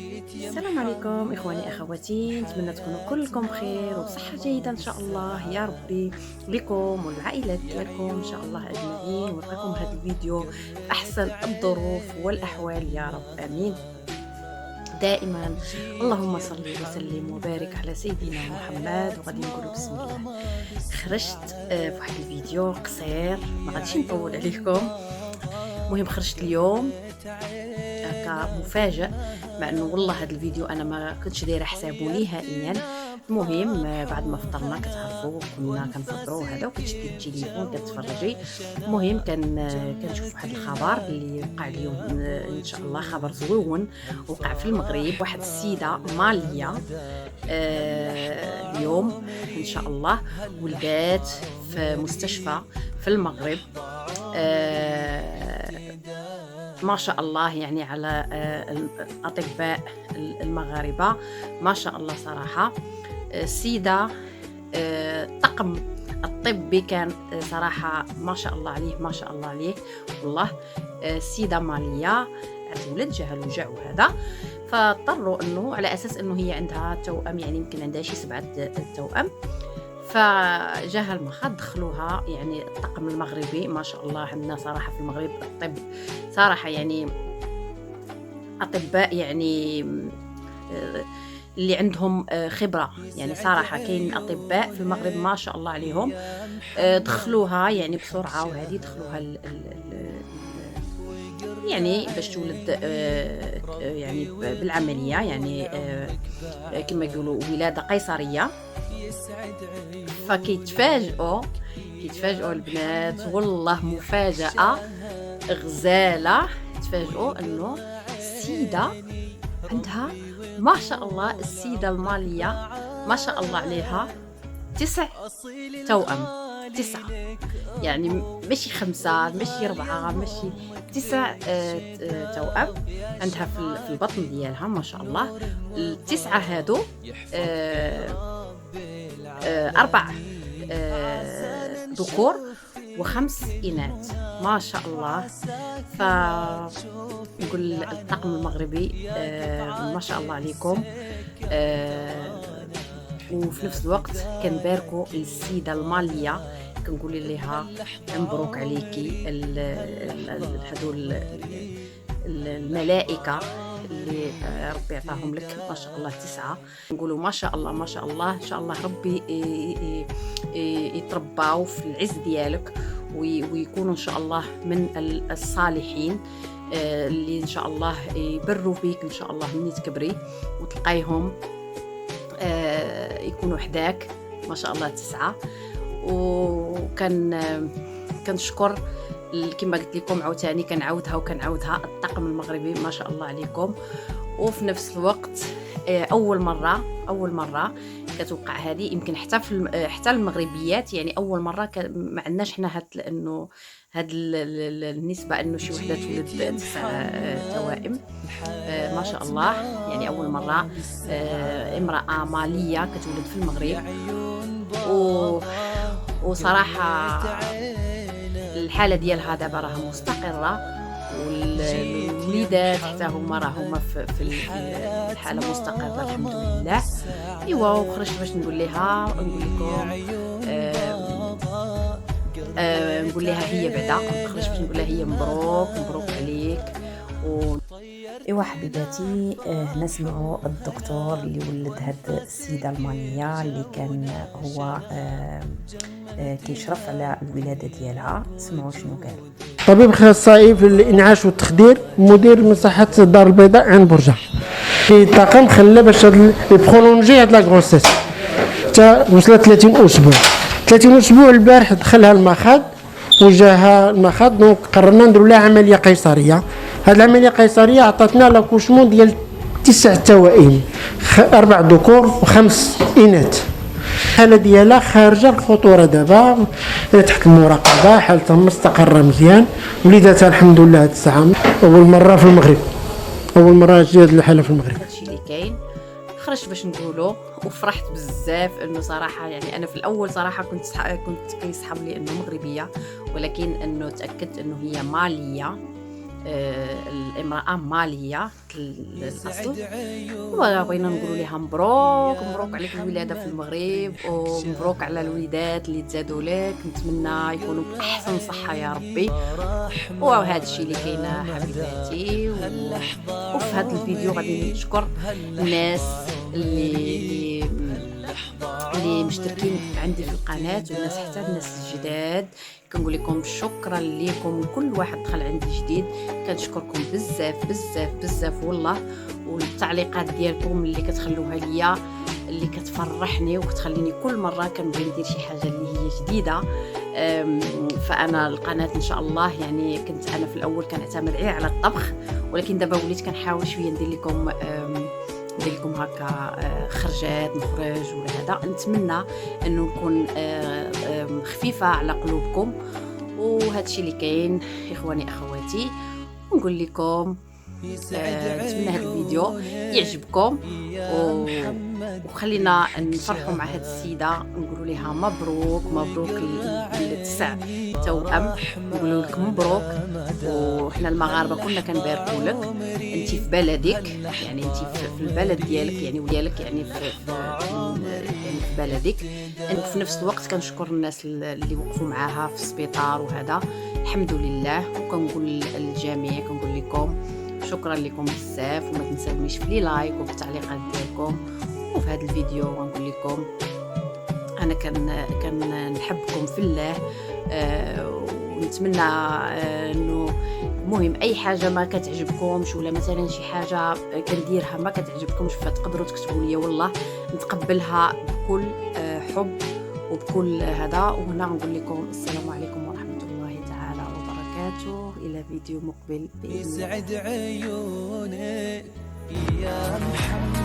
السلام عليكم إخواني أخواتي، نتمنى تكونوا كلكم بخير وبصحة جيدة إن شاء الله يا ربي لكم والعائلات ديالكم إن شاء الله أجمعين، ونلقاكم هذا الفيديو في أحسن الظروف والأحوال يا رب آمين. دائما اللهم صل وسلم وبارك على سيدنا محمد. وغادي نقولوا بسم الله. خرجت في واحد الفيديو قصير، ما غاديش نطول عليكم. المهم خرجت اليوم كمفاجأ، مع انه والله هذا الفيديو انا ما كنتش دايره حسابه نهائيا. المهم بعد ما فطرنا كتعرفوا كنا كنفطروا هذا، وكتشدي التليفون كتفرجي. المهم كنشوف واحد الخبر اللي وقع اليوم ان شاء الله، خبر زوين وقع في المغرب. واحد السيده ماليه اليوم ان شاء الله ولدات في مستشفى في المغرب. ما شاء الله يعني على الأطباء المغاربة، ما شاء الله صراحة. السيدة الطاقم الطبي كان صراحة ما شاء الله عليه، ما شاء الله عليه والله. السيدة مالية عندها ولد جاها الوجع وهذا، فاضطروا انه على اساس انه هي عندها توأم، يعني يمكن عندها شي 7 توأم. فجاها المخاض دخلوها، يعني الطاقم المغربي ما شاء الله. عندنا صراحة في المغرب الطب صراحة يعني أطباء يعني اللي عندهم خبرة، يعني صراحة كاين أطباء في المغرب ما شاء الله عليهم. دخلوها يعني بسرعة، وهذه دخلوها يعني باش تولد يعني بالعملية، يعني كما يقولوا ولادة قيصرية. فكيتفاجئوا البنات، والله مفاجأة غزالة. تفاجئوا انه السيدة عندها ما شاء الله، السيدة المالية ما شاء الله عليها 9 توأم. 9 يعني ماشي 5 ماشي 4 ماشي 9 توأم عندها في البطن ديالها ما شاء الله. ال9 هادو 4 ذكور و5 إناث ما شاء الله. فنقول الطاقم المغربي ما شاء الله عليكم. وفي نفس الوقت كنباركوا للسيدة المالية، كنقول لها مبروك عليكي. هادو الملائكة اللي ربي عطاهم لك ما شاء الله 9. نقولوا ما شاء الله ما شاء الله، ان شاء الله ربي يترباو في العز ديالك، ويكونوا ان شاء الله من الصالحين اللي ان شاء الله يبروا بيك ان شاء الله من تكبري وتلقايهم يكونوا حداك ما شاء الله 9. كنشكر كما قلت لكم عاوتاني كنعاودها الطاقم المغربي ما شاء الله عليكم. وفي نفس الوقت اول مره كتوقع هذه، يمكن حتى المغربيات يعني اول مره ما عندناش حنا انه هاد النسبه انه شي وحده تولد 9 توائم ما شاء الله. يعني اول مره امراه ماليه كتولد في المغرب. وصراحه الحاله ديالها دابا راها مستقره، والوليدات حتى هما راهما في الحاله مستقره الحمد لله. ايوا وخرجت باش نقول لكم نقول لها هي بعدا، خرجت باش نقول لها هي مبروك عليك. ايوا حبيباتي، هنا سمعوا الدكتور اللي ولد هاد السيده المانيه اللي كان هو كيشرف على الولاده ديالها. سمعوا شنو قال. طبيب اخصائي في الانعاش والتخدير، مدير مصحه الدار البيضاء عين برجه. في طاقم خلى باش يبرولونجي هاد لا غروسيس حتى وصلت 30 اسبوع. البارح دخلها المخاض وجاها المخاض، دونك قررنا نديروا لها عمليه قيصريه. هاد العمليه القيصريه عطاتنا لاكوشمون ديال 9 توائم، 4 ذكور و5 اناث. الحاله ديالها خارجه الخطوره دابا، تحت المراقبه، حالتها مستقره مزيان. وليداتها الحمد لله 9. اول مره في المغرب، اول مره تجي هاد الحاله في المغرب. هادشي اللي كاين. خرجت باش نقولوا وفرحت بزاف، انه صراحه يعني انا في الاول صراحه كنت كيسحب لي انه مغربيه، ولكن انه تاكدت انه هي ماليه. الامرأة مالية الأصل، وبغينا نقولوا لها مبروك مبروك عليك الولادة في المغرب، ومبروك على الوليدات اللي تزادوا لك، نتمنى يكونوا بأحسن صحة يا ربي. وهذا الشيء اللي كاين حبيباتي. وفي هذا الفيديو غادي نشكر الناس اللي مشتركين عندي في القناه، والناس حتى الناس الجداد كنقول لكم شكرا لكم. وكل واحد دخل عندي جديد كنشكركم بزاف بزاف بزاف والله. والتعليقات ديالكم اللي كتخلوها ليا اللي كتفرحني وكتخليني كل مره كنبغي ندير شي حاجه اللي هي جديده. فانا القناه ان شاء الله يعني كنت انا في الاول كنعتمد غير على الطبخ، ولكن دابا وليت كنحاول شويه ندير لكم هكا خرجات نخرج ولا هذا. نتمنى انه نكون خفيفه على قلوبكم، وهذا الشيء اللي كاين اخواني اخواتي. ونقول لكم نتمنى هذا الفيديو يعجبكم، وخلينا نفرحوا مع هذه السيده نقولوا لها مبروك مبروك ل9 توأم، نقولوا لك مبروك. وحنا المغاربه كنا كنباركوا لك، انت في بلدك يعني انت في البلد ديالك يعني وديالك يعني في بلدك. وفي نفس الوقت كنشكر الناس اللي وقفوا معاها في السبيطار وهذا، الحمد لله. وكنقول للجميع كنقول لكم شكرا لكم بزاف، وما تنساونيش في لي لايك وفي التعليقات ديالكم. وفي هذا الفيديو غنقول لكم انا كان نحبكم في الله، ونتمنى انه المهم اي حاجه ما كتعجبكمش ولا مثلا شي حاجه كنديرها ما كتعجبكمش فتقدروا تكتبوا لي، والله نتقبلها بكل حب وبكل هذا. وهنا نقول لكم السلام عليكم ورحمه الله تعالى وبركاته، الى فيديو مقبل بإذن الله. يسعد عيونك يا محمد.